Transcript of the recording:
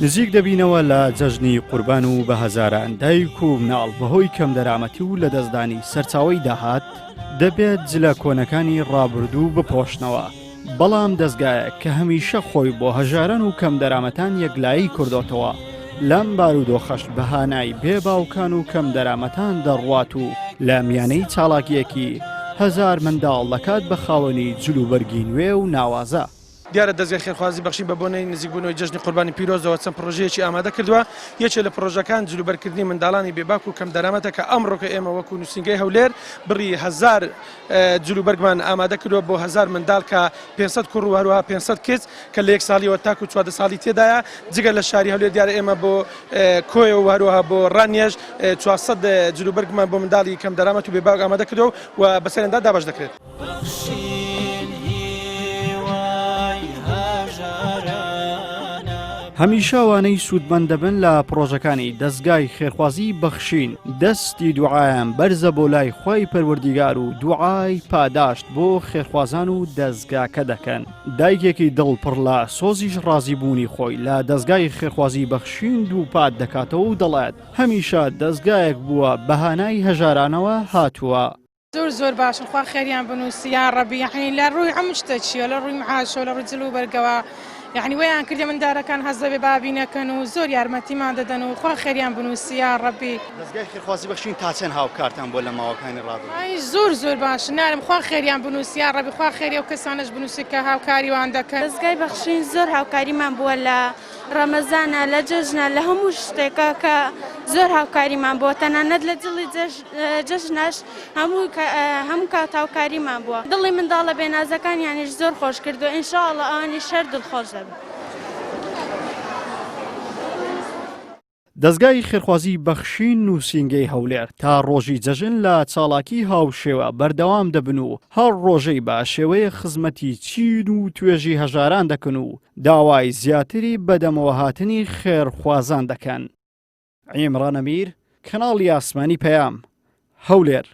نزیک دەبینەوە لە جەژنی قوربان و بە هەزاران دایک و مناڵ بەهۆی کەم دەرامەتی و لە دەستدانی سەرچاوەی داهات دەبێت جلە کۆنەکانی ڕابردوو بپۆشنەوە. بەڵام دەستگایە کە هەمیشە خۆی بۆ هەژاران و کەم دەرامەتان یەکلایی کردوتەوە لەم بارودۆخەش بەهانای بێباوکان و کەم دەرامەتان دەڕوات و لە میانەی چاڵاکیەکی هەزار منداڵ دەکات بە خاوەنی جلوبەرگی نوێ و ناوازە. دیارە دەستگای خێرخوازی بەخشی بە بۆنەی نزیکبوونەوەی جەژنی قوربانی پیرۆزەوە چەند پرۆژەیەکی ئامادە کردووە. یەکێک لە پرۆژەکان جلوبەرکردنی منداڵانی بێباک و کەم دەرامەتە کە ئەمڕۆکە ئێمە وەکو نووسینگەی هەولێر بڕی 1000 جلوبەرگمان ئامادە کردووە بۆ 1000 منداڵ کە 500 کوڕ و هەروەها 500 کچ کە لە 1 ساڵیەوە تاکو 14 ساڵی تێدایە. جگە لە شاری هەولێر دیارە ئێمە بۆ کۆیە و هەروەها بۆ ڕانیێژ 400 جلوبەرگمان بۆ منداڵی کەم دەرامەت و بێباک ئامادە کردەوە و بەسەرێندا دابەش دەکرێت. هەمیشەوانەی سوودمەند دەبن لە پرۆژەکانی دەستگای خێرخوازی بەخشین دەستی دوعایان بەرزە بۆ لای خۆی پەروەردیگار و دوعای پاداشت بۆ خێرخوازان و دەستگاکە دەکەن. دایکێکی دڵ پڕ لە سۆزیش ڕازیبوونی خۆی لە دەستگای خێرخوازی بەخشین دووپات دەکاتەوە و دەڵێت هەمیشە دەستگایەک بووە بەهانای هەژارانەوە هاتووە. زۆر باشن خوا خێریان بنووسی یا ڕەبی یعنی لە ڕووی هەموو شتە چیە لە ڕووی معاشەوە لە ڕووی جلوبەرگەوە یعنی ویان کردی مندارەکان هەز دەبێ بابینەکەن و زۆر یارمەتیمان دەدەن و خوا خێریان بنووسی یا ڕەبی. دەستگای خێرخوازی بەخشین تا چەند هاوکارتان بۆ لە ماوەکانی ڕابردوو؟ زۆر باش نارم خوا خێریان بنووسی یا ڕەبی خوا خێری و کەسانش بنووسی کە هاوکاریوان دەکەن. دەستگای بەخشین زۆر هاوکاریمان بووە لە ڕەمەزانە لە جەژنە لە هەموو شتێکە کە زۆر هاوکاریمان بووە تەنانەت لە دڵی جەژنەش هەموو کات هاوکاریمان بووە. دڵی منداڵە بێنازەکانیانیش زۆر خۆش کردو ئینشاءڵڵا ئەوانیش هەر دڵخۆش دەبن. دەستگای خێرخوازی بەخشین نووسینگەی هەولێر تا ڕۆژی جەژن لە چاڵاکی هاوشێوە بەردەوام دەبن و هەر ڕۆژەی بە شێوەیە خزمەتی چین و توێژی هەژاران دەکەن و داوای زیاتری بەدەمەوە هاتنی خێرخوازان دەکەن. عیمران ئەمیر، کەناڵی ئاسمانی پەیام، هەولێر.